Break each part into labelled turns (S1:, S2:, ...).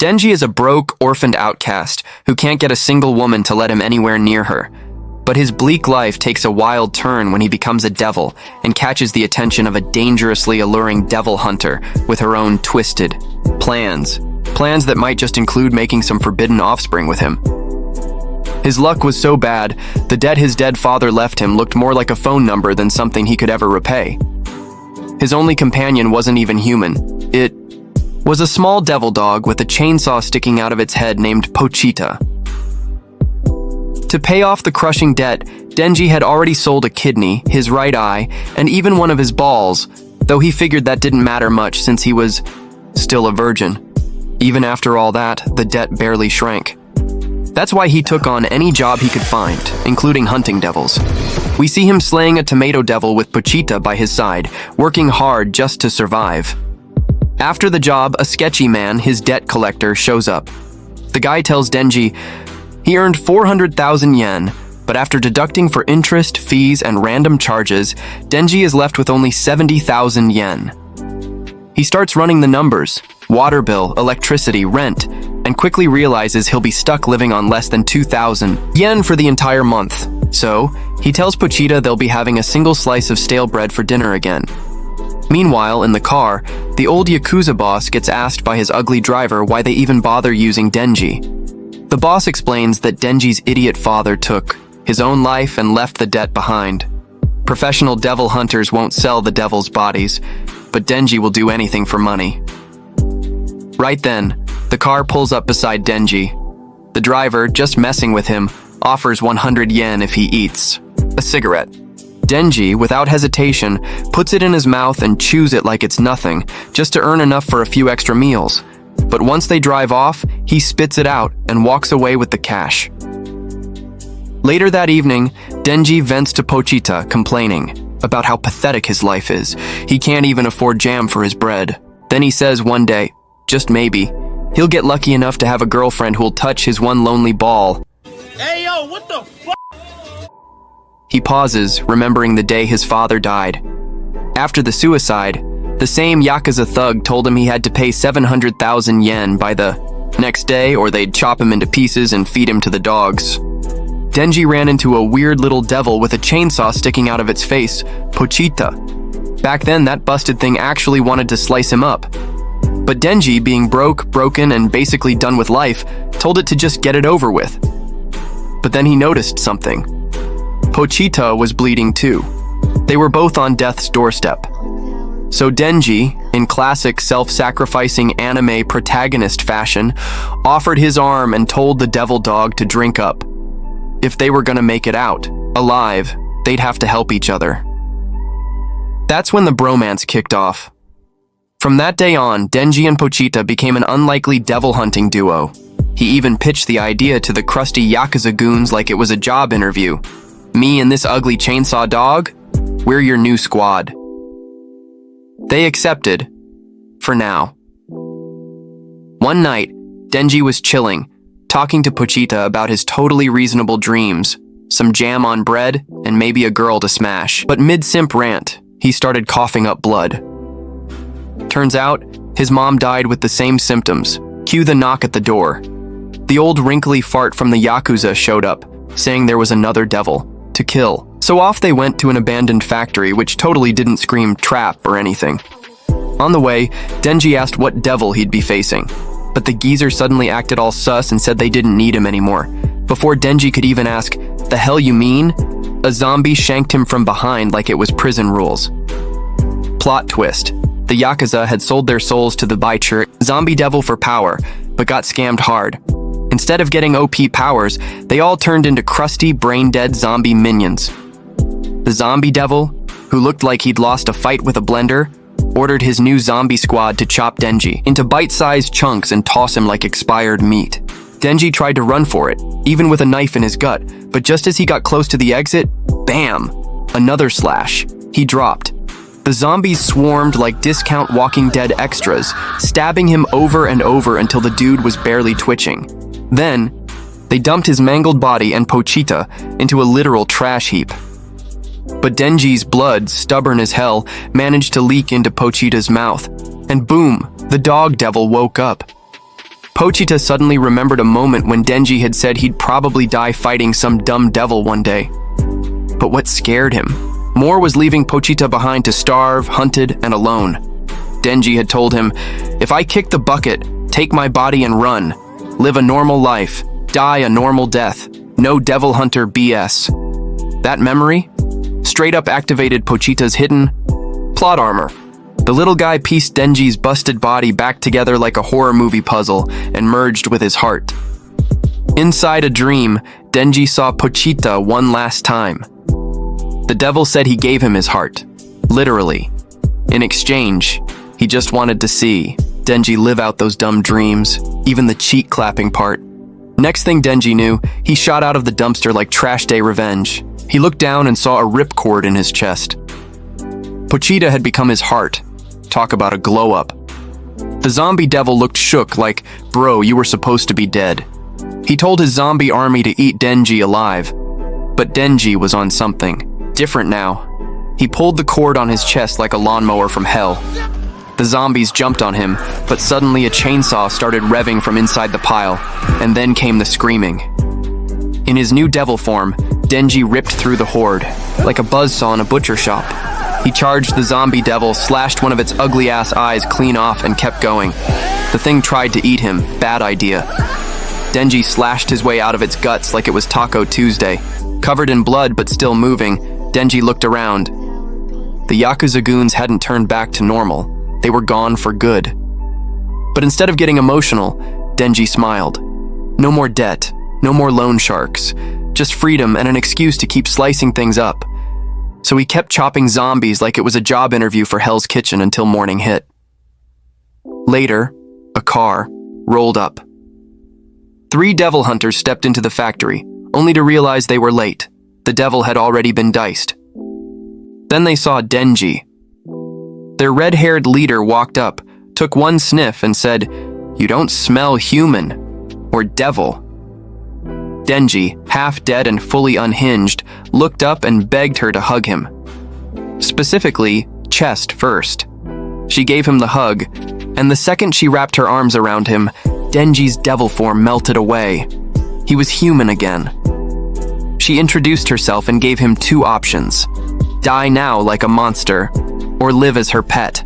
S1: Denji is a broke, orphaned outcast who can't get a single woman to let him anywhere near her. But his bleak life takes a wild turn when he becomes a devil and catches the attention of a dangerously alluring devil hunter with her own twisted plans. Plans that might just include making some forbidden offspring with him. His luck was so bad, the debt his dead father left him looked more like a phone number than something he could ever repay. His only companion wasn't even human. It was a small devil dog with a chainsaw sticking out of its head named Pochita. To pay off the crushing debt, Denji had already sold a kidney, his right eye, and even one of his balls, though he figured that didn't matter much since he was still a virgin. Even after all that, the debt barely shrank. That's why he took on any job he could find, including hunting devils. We see him slaying a tomato devil with Pochita by his side, working hard just to survive. After the job, a sketchy man, his debt collector, shows up. The guy tells Denji he earned 400,000 yen, but after deducting for interest, fees, and random charges, Denji is left with only 70,000 yen. He starts running the numbers, water bill, electricity, rent, and quickly realizes he'll be stuck living on less than 2,000 yen for the entire month. So, he tells Pochita they'll be having a single slice of stale bread for dinner again. Meanwhile, in the car, the old Yakuza boss gets asked by his ugly driver why they even bother using Denji. The boss explains that Denji's idiot father took his own life and left the debt behind. Professional devil hunters won't sell the devil's bodies, but Denji will do anything for money. Right then, the car pulls up beside Denji. The driver, just messing with him, offers 100 yen if he eats a cigarette. Denji, without hesitation, puts it in his mouth and chews it like it's nothing, just to earn enough for a few extra meals. But once they drive off, he spits it out and walks away with the cash. Later that evening, Denji vents to Pochita, complaining about how pathetic his life is. He can't even afford jam for his bread. Then he says one day, just maybe, he'll get lucky enough to have a girlfriend who'll touch his one lonely ball.
S2: Hey yo, what the fuck?
S1: He pauses, remembering the day his father died. After the suicide, the same Yakuza thug told him he had to pay 700,000 yen by the next day or they'd chop him into pieces and feed him to the dogs. Denji ran into a weird little devil with a chainsaw sticking out of its face, Pochita. Back then, that busted thing actually wanted to slice him up. But Denji, being broke, broken, and basically done with life, told it to just get it over with. But then he noticed something. Pochita was bleeding too. They were both on death's doorstep. So Denji, in classic self-sacrificing anime protagonist fashion, offered his arm and told the devil dog to drink up. If they were gonna make it out, alive, they'd have to help each other. That's when the bromance kicked off. From that day on, Denji and Pochita became an unlikely devil hunting duo. He even pitched the idea to the crusty Yakuza goons like it was a job interview. Me and this ugly chainsaw dog, we're your new squad. They accepted, for now. One night, Denji was chilling, talking to Pochita about his totally reasonable dreams, some jam on bread, and maybe a girl to smash. But mid-simp rant, he started coughing up blood. Turns out, his mom died with the same symptoms. Cue the knock at the door. The old wrinkly fart from the Yakuza showed up, saying there was another devil to kill. So off they went to an abandoned factory, which totally didn't scream trap or anything. On the way, Denji asked what devil he'd be facing, but the geezer suddenly acted all sus and said they didn't need him anymore. Before Denji could even ask, "The hell you mean?" a zombie shanked him from behind like it was prison rules. Plot twist. The Yakuza had sold their souls to the Baicher zombie devil for power, but got scammed hard. Instead of getting OP powers, they all turned into crusty, brain-dead zombie minions. The zombie devil, who looked like he'd lost a fight with a blender, ordered his new zombie squad to chop Denji into bite-sized chunks and toss him like expired meat. Denji tried to run for it, even with a knife in his gut, but just as he got close to the exit, bam! Another slash. He dropped. The zombies swarmed like discount Walking Dead extras, stabbing him over and over until the dude was barely twitching. Then, they dumped his mangled body and Pochita into a literal trash heap. But Denji's blood, stubborn as hell, managed to leak into Pochita's mouth. And boom, the dog devil woke up. Pochita suddenly remembered a moment when Denji had said he'd probably die fighting some dumb devil one day. But what scared him more was leaving Pochita behind to starve, hunted, and alone. Denji had told him, "If I kick the bucket, take my body and run, live a normal life, die a normal death, no devil hunter BS." That memory straight up activated Pochita's hidden plot armor. The little guy pieced Denji's busted body back together like a horror movie puzzle and merged with his heart. Inside a dream, Denji saw Pochita one last time. The devil said he gave him his heart, literally. In exchange, he just wanted to see Denji live out those dumb dreams, even the cheek clapping part. Next thing Denji knew, he shot out of the dumpster like trash day revenge. He looked down and saw a ripcord in his chest. Pochita had become his heart. Talk about a glow up. The zombie devil looked shook like, "Bro, you were supposed to be dead." He told his zombie army to eat Denji alive. But Denji was on something different now. He pulled the cord on his chest like a lawnmower from hell. The zombies jumped on him, but suddenly a chainsaw started revving from inside the pile, and then came the screaming. In his new devil form, Denji ripped through the horde, like a buzzsaw in a butcher shop. He charged the zombie devil, slashed one of its ugly-ass eyes clean off, and kept going. The thing tried to eat him. Bad idea. Denji slashed his way out of its guts like it was Taco Tuesday. Covered in blood but still moving, Denji looked around. The Yakuza goons hadn't turned back to normal. They were gone for good. But instead of getting emotional, Denji smiled. No more debt, no more loan sharks, just freedom and an excuse to keep slicing things up. So he kept chopping zombies like it was a job interview for Hell's Kitchen until morning hit. Later, a car rolled up. 3 devil hunters stepped into the factory, only to realize they were late. The devil had already been diced. Then they saw Denji. Their red-haired leader walked up, took one sniff, and said, "You don't smell human or devil." Denji, half dead and fully unhinged, looked up and begged her to hug him. Specifically, chest first. She gave him the hug, and the second she wrapped her arms around him, Denji's devil form melted away. He was human again. She introduced herself and gave him 2 options. Die now like a monster, or live as her pet.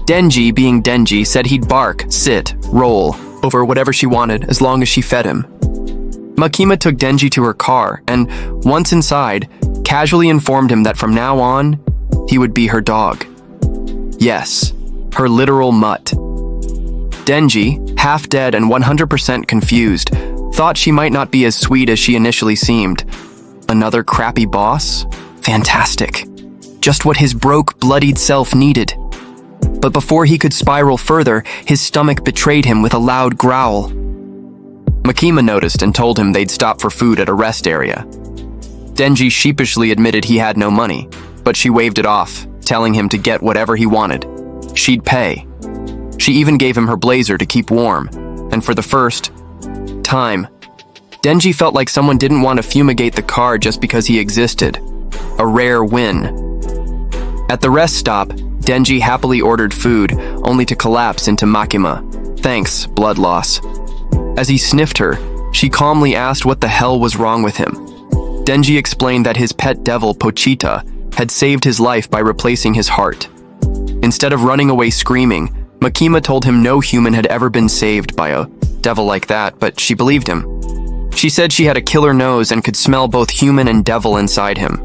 S1: Denji, being Denji, said he'd bark, sit, roll over whatever she wanted as long as she fed him. Makima took Denji to her car and, once inside, casually informed him that from now on, he would be her dog. Yes, her literal mutt. Denji, half dead and 100% confused, thought she might not be as sweet as she initially seemed. Another crappy boss? Fantastic. Just what his broke, bloodied self needed. But before he could spiral further, his stomach betrayed him with a loud growl. Makima noticed and told him they'd stop for food at a rest area. Denji sheepishly admitted he had no money, but she waved it off, telling him to get whatever he wanted. She'd pay. She even gave him her blazer to keep warm, and for the first time, Denji felt like someone didn't want to fumigate the car just because he existed. A rare win. At the rest stop, Denji happily ordered food, only to collapse into Makima. Thanks, blood loss. As he sniffed her, she calmly asked what the hell was wrong with him. Denji explained that his pet devil, Pochita, had saved his life by replacing his heart. Instead of running away screaming, Makima told him no human had ever been saved by a devil like that, but she believed him. She said she had a killer nose and could smell both human and devil inside him.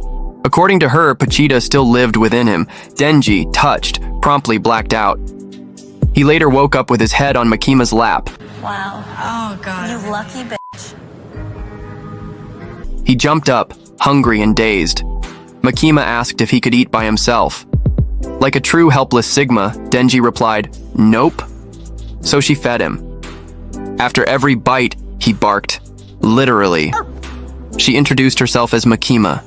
S1: According to her, Pochita still lived within him. Denji, touched, promptly blacked out. He later woke up with his head on Makima's lap.
S3: Wow. Oh, God. You lucky bitch.
S1: He jumped up, hungry and dazed. Makima asked if he could eat by himself. Like a true helpless Sigma, Denji replied, "Nope." So she fed him. After every bite, he barked. Literally. She introduced herself as Makima.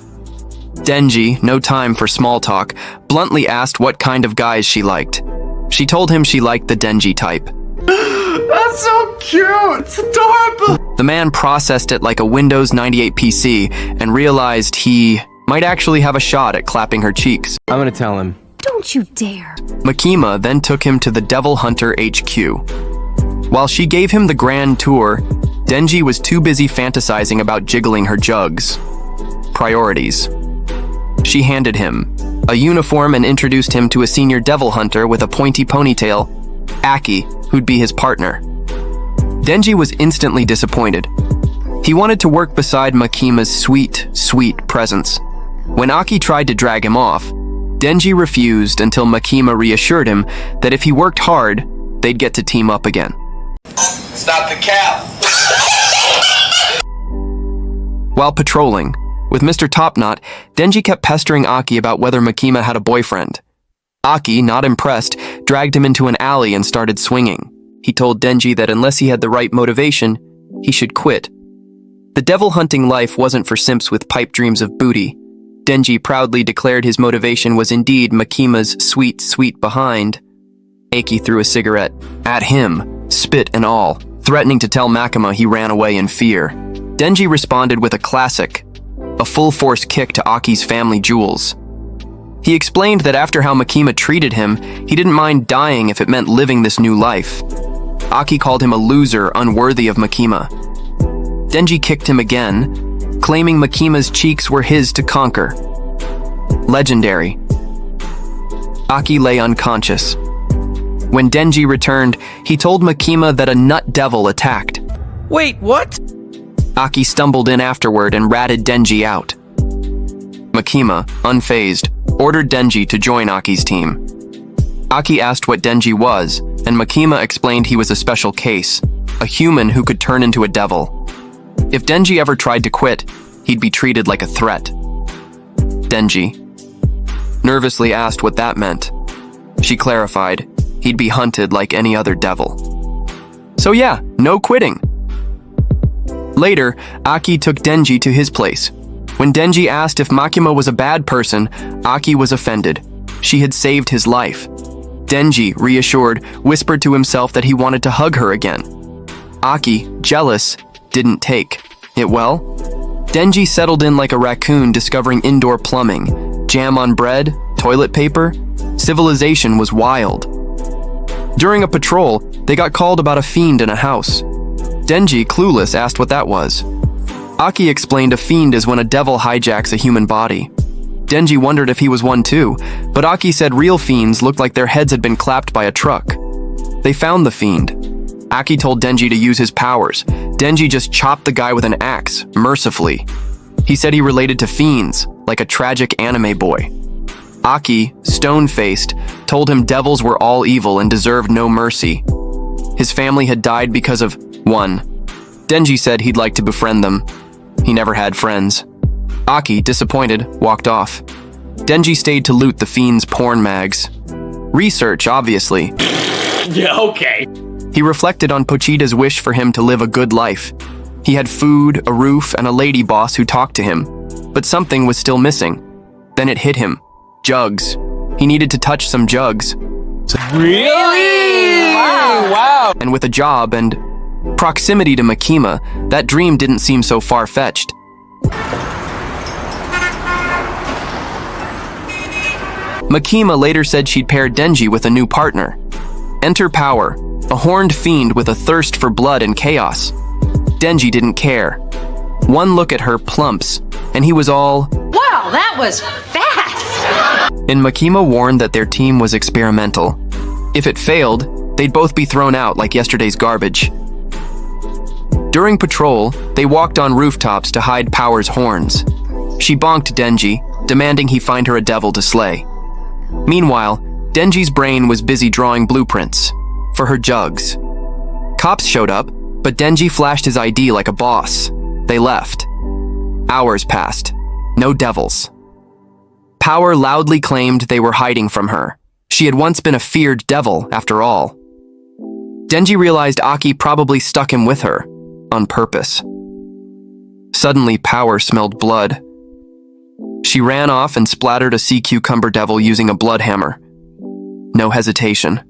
S1: Denji, no time for small talk, bluntly asked what kind of guys she liked. She told him she liked the Denji type.
S2: That's so cute! It's adorable!
S1: The man processed it like a Windows 98 PC and realized he might actually have a shot at clapping her cheeks.
S4: I'm gonna tell him.
S3: Don't you dare.
S1: Makima then took him to the Devil Hunter HQ. While she gave him the grand tour, Denji was too busy fantasizing about jiggling her jugs. Priorities. She handed him a uniform and introduced him to a senior devil hunter with a pointy ponytail, Aki, who'd be his partner. Denji was instantly disappointed. He wanted to work beside Makima's sweet, sweet presence. When Aki tried to drag him off, Denji refused until Makima reassured him that if he worked hard, they'd get to team up again.
S2: Stop the cap!
S1: While patrolling, with Mr. Topknot, Denji kept pestering Aki about whether Makima had a boyfriend. Aki, not impressed, dragged him into an alley and started swinging. He told Denji that unless he had the right motivation, he should quit. The devil hunting life wasn't for simps with pipe dreams of booty. Denji proudly declared his motivation was indeed Makima's sweet, sweet behind. Aki threw a cigarette at him, spit and all, threatening to tell Makima he ran away in fear. Denji responded with a classic, a full-force kick to Aki's family jewels. He explained that after how Makima treated him, he didn't mind dying if it meant living this new life. Aki called him a loser unworthy of Makima. Denji kicked him again, claiming Makima's cheeks were his to conquer. Legendary. Aki lay unconscious. When Denji returned, he told Makima that a nut devil attacked.
S4: Wait, what?
S1: Aki stumbled in afterward and ratted Denji out. Makima, unfazed, ordered Denji to join Aki's team. Aki asked what Denji was, and Makima explained he was a special case, a human who could turn into a devil. If Denji ever tried to quit, he'd be treated like a threat. Denji nervously asked what that meant. She clarified, he'd be hunted like any other devil. So yeah, no quitting. Later, Aki took Denji to his place. When Denji asked if Makima was a bad person, Aki was offended. She had saved his life. Denji, reassured, whispered to himself that he wanted to hug her again. Aki, jealous, didn't take it well. Denji settled in like a raccoon discovering indoor plumbing, jam on bread, toilet paper. Civilization was wild. During a patrol, they got called about a fiend in a house. Denji, clueless, asked what that was. Aki explained a fiend is when a devil hijacks a human body. Denji wondered if he was one too, but Aki said real fiends looked like their heads had been clapped by a truck. They found the fiend. Aki told Denji to use his powers. Denji just chopped the guy with an axe, mercifully. He said he related to fiends, like a tragic anime boy. Aki, stone-faced, told him devils were all evil and deserved no mercy. His family had died because of one. Denji said he'd like to befriend them. He never had friends. Aki, disappointed, walked off. Denji stayed to loot the fiend's porn mags. Research, obviously.
S4: Yeah, okay.
S1: He reflected on Pochita's wish for him to live a good life. He had food, a roof, and a lady boss who talked to him. But something was still missing. Then it hit him. Jugs. He needed to touch some jugs.
S4: Really? Wow.
S1: And with a job and proximity to Makima, that dream didn't seem so far-fetched. Makima later said she'd paired Denji with a new partner. Enter Power, a horned fiend with a thirst for blood and chaos. Denji didn't care. One look at her plumps, and he was all,
S3: Wow, that was fast!
S1: and Makima warned that their team was experimental. If it failed, they'd both be thrown out like yesterday's garbage. During patrol, they walked on rooftops to hide Power's horns. She bonked Denji, demanding he find her a devil to slay. Meanwhile, Denji's brain was busy drawing blueprints for her jugs. Cops showed up, but Denji flashed his ID like a boss. They left. Hours passed. No devils. Power loudly claimed they were hiding from her. She had once been a feared devil, after all. Denji realized Aki probably stuck him with her, on purpose. Suddenly, Power smelled blood. She ran off and splattered a sea cucumber devil using a blood hammer. No hesitation.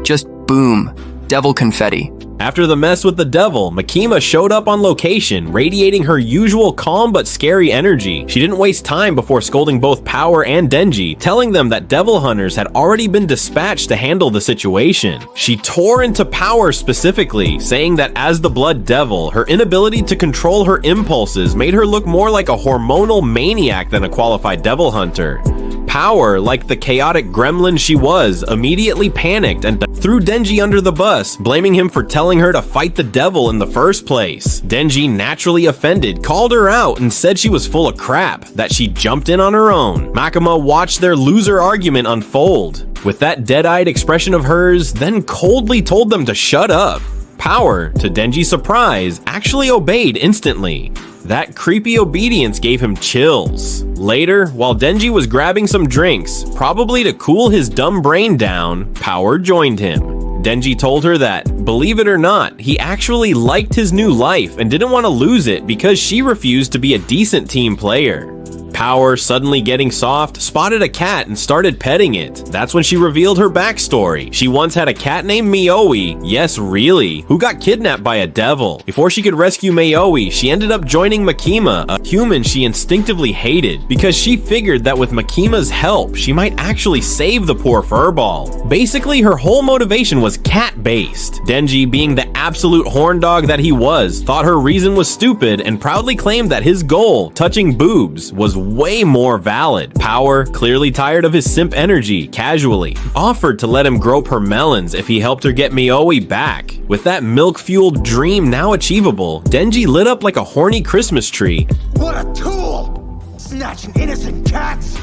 S1: Just boom. devil confetti.
S5: After the mess with the devil, Makima showed up on location, radiating her usual calm but scary energy. She didn't waste time before scolding both Power and Denji, telling them that devil hunters had already been dispatched to handle the situation. She tore into Power specifically, saying that as the blood devil, her inability to control her impulses made her look more like a hormonal maniac than a qualified devil hunter. Power, like the chaotic gremlin she was, immediately panicked and threw Denji under the bus, blaming him for telling her to fight the devil in the first place. Denji, naturally offended, called her out and said she was full of crap, that she jumped in on her own. Makima watched their loser argument unfold. With that dead-eyed expression of hers, then coldly told them to shut up. Power, to Denji's surprise, actually obeyed instantly. That creepy obedience gave him chills. Later, while Denji was grabbing some drinks, probably to cool his dumb brain down, Power joined him. Denji told her that, believe it or not, he actually liked his new life and didn't want to lose it because she refused to be a decent team player. Power, suddenly getting soft, spotted a cat and started petting it. That's when she revealed her backstory. She once had a cat named Mioi, yes really, who got kidnapped by a devil. Before she could rescue Mioi, she ended up joining Makima, a human she instinctively hated, because she figured that with Makima's help, she might actually save the poor furball. Basically, her whole motivation was cat-based. Denji, being the absolute horn dog that he was, thought her reason was stupid and proudly claimed that his goal, touching boobs, was way more valid. Power, clearly tired of his simp energy, casually offered to let him grope her melons if he helped her get Mioi back. With that milk-fueled dream now achievable, Denji lit up like a horny Christmas tree.
S6: What a tool! Snatching innocent cats!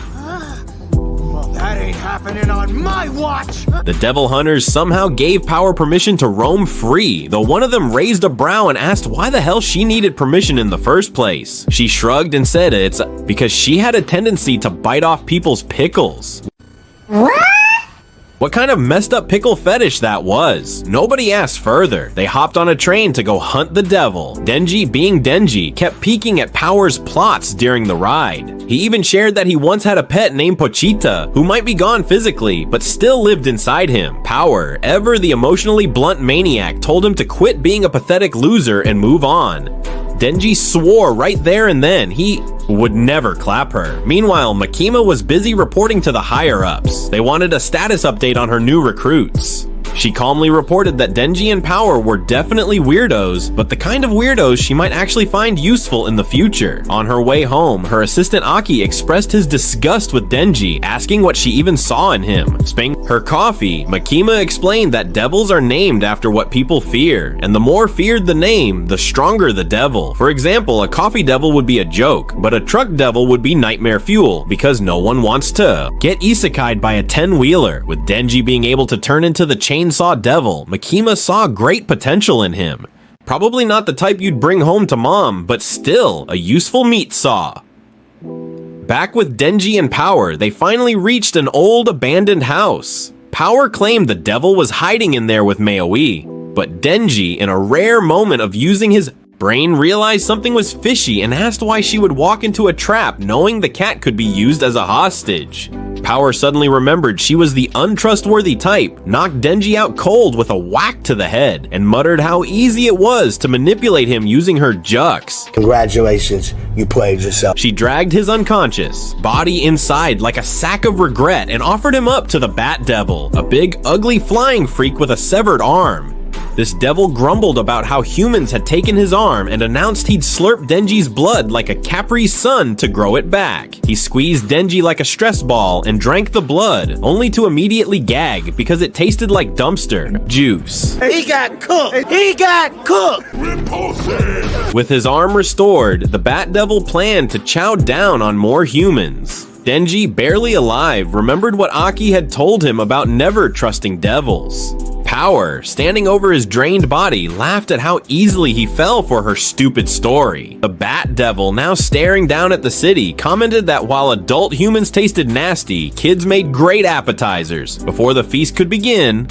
S6: Well, that ain't happening on my watch!
S5: The devil hunters somehow gave Power permission to roam free, though one of them raised a brow and asked why the hell she needed permission in the first place. She shrugged and said it's because she had a tendency to bite off people's pickles. What kind of messed up pickle fetish that was? Nobody asked further. They hopped on a train to go hunt the devil. Denji, being Denji, kept peeking at Power's plots during the ride. He even shared that he once had a pet named Pochita, who might be gone physically, but still lived inside him. Power, ever the emotionally blunt maniac, told him to quit being a pathetic loser and move on. Denji swore right there and then he would never clap her. Meanwhile, Makima was busy reporting to the higher-ups. They wanted a status update on her new recruits. She calmly reported that Denji and Power were definitely weirdos, but the kind of weirdos she might actually find useful in the future. On her way home, her assistant Aki expressed his disgust with Denji, asking what she even saw in him. Spilling her coffee, Makima explained that devils are named after what people fear, and the more feared the name, the stronger the devil. For example, a coffee devil would be a joke, but a truck devil would be nightmare fuel, because no one wants to get isekai'd by a 10-wheeler. With Denji being able to turn into the chainsaw devil, Makima saw great potential in him. Probably not the type you'd bring home to mom, but still a useful meat saw. Back with Denji and Power, they finally reached an old abandoned house. Power claimed the devil was hiding in there with Mioi, but Denji, in a rare moment of using his brain, realized something was fishy and asked why she would walk into a trap knowing the cat could be used as a hostage. Power suddenly remembered she was the untrustworthy type, knocked Denji out cold with a whack to the head, and muttered how easy it was to manipulate him using her jux.
S7: Congratulations, you played yourself.
S5: She dragged his unconscious body inside like a sack of regret and offered him up to the Bat Devil, a big, ugly flying freak with a severed arm. This devil grumbled about how humans had taken his arm and announced he'd slurp Denji's blood like a Capri Sun to grow it back. He squeezed Denji like a stress ball and drank the blood, only to immediately gag because it tasted like dumpster juice.
S6: He got cooked! He got cooked!
S2: Repulsive!
S5: With his arm restored, the Bat Devil planned to chow down on more humans. Denji, barely alive, remembered what Aki had told him about never trusting devils. Power, standing over his drained body, laughed at how easily he fell for her stupid story. The Bat Devil, now staring down at the city, commented that while adult humans tasted nasty, kids made great appetizers. Before the feast could begin,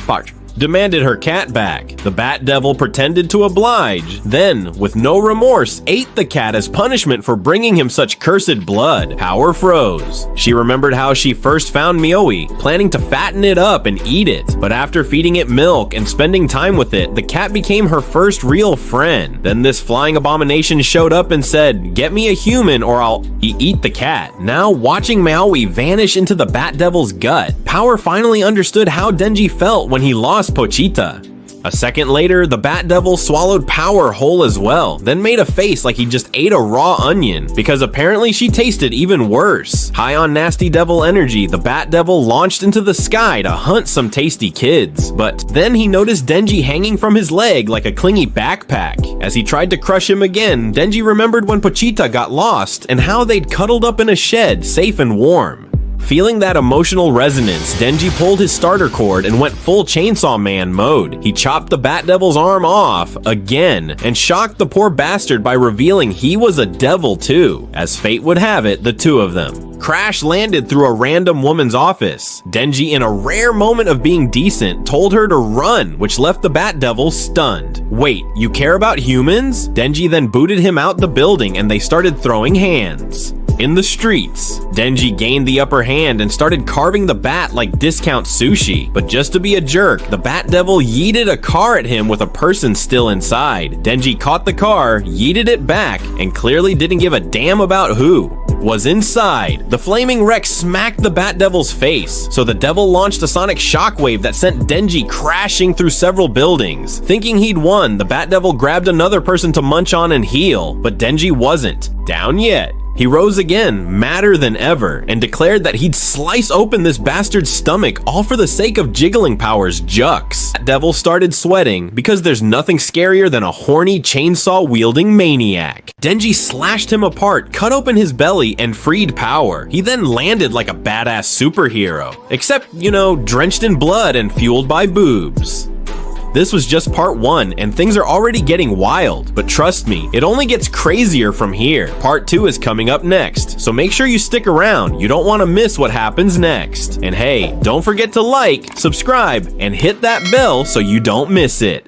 S5: demanded her cat back. The Bat Devil pretended to oblige, then, with no remorse, ate the cat as punishment for bringing him such cursed blood. Power froze. She remembered how she first found Mioi, planning to fatten it up and eat it. But after feeding it milk and spending time with it, the cat became her first real friend. Then this flying abomination showed up and said, "Get me a human or I'll eat the cat." Now, watching Maui vanish into the Bat Devil's gut, Power finally understood how Denji felt when he lost Pochita. A second later, the Bat Devil swallowed Power whole as well, then made a face like he just ate a raw onion, because apparently she tasted even worse. High on nasty devil energy, the Bat Devil launched into the sky to hunt some tasty kids. But then he noticed Denji hanging from his leg like a clingy backpack. As he tried to crush him again, Denji remembered when Pochita got lost and how they'd cuddled up in a shed, safe and warm. Feeling that emotional resonance, Denji pulled his starter cord and went full Chainsaw Man mode. He chopped the Bat Devil's arm off again and shocked the poor bastard by revealing he was a devil too. As fate would have it, the two of them crash landed through a random woman's office. Denji, in a rare moment of being decent, told her to run, which left the Bat Devil stunned. "Wait, you care about humans?" Denji then booted him out the building and they started throwing hands. In the streets, Denji gained the upper hand and started carving the bat like discount sushi. But just to be a jerk, the Bat Devil yeeted a car at him with a person still inside. Denji caught the car, yeeted it back, and clearly didn't give a damn about who was inside. The flaming wreck smacked the Bat Devil's face, so the devil launched a sonic shockwave that sent Denji crashing through several buildings. Thinking he'd won, the Bat Devil grabbed another person to munch on and heal, but Denji wasn't down yet. He rose again, madder than ever, and declared that he'd slice open this bastard's stomach all for the sake of Jiggling Power's jucks. That devil started sweating because there's nothing scarier than a horny chainsaw-wielding maniac. Denji slashed him apart, cut open his belly, and freed Power. He then landed like a badass superhero, except, you know, drenched in blood and fueled by boobs. This was just part 1, and things are already getting wild, but trust me, it only gets crazier from here. Part 2 is coming up next, so make sure you stick around. You don't want to miss what happens next. And hey, don't forget to like, subscribe, and hit that bell so you don't miss it.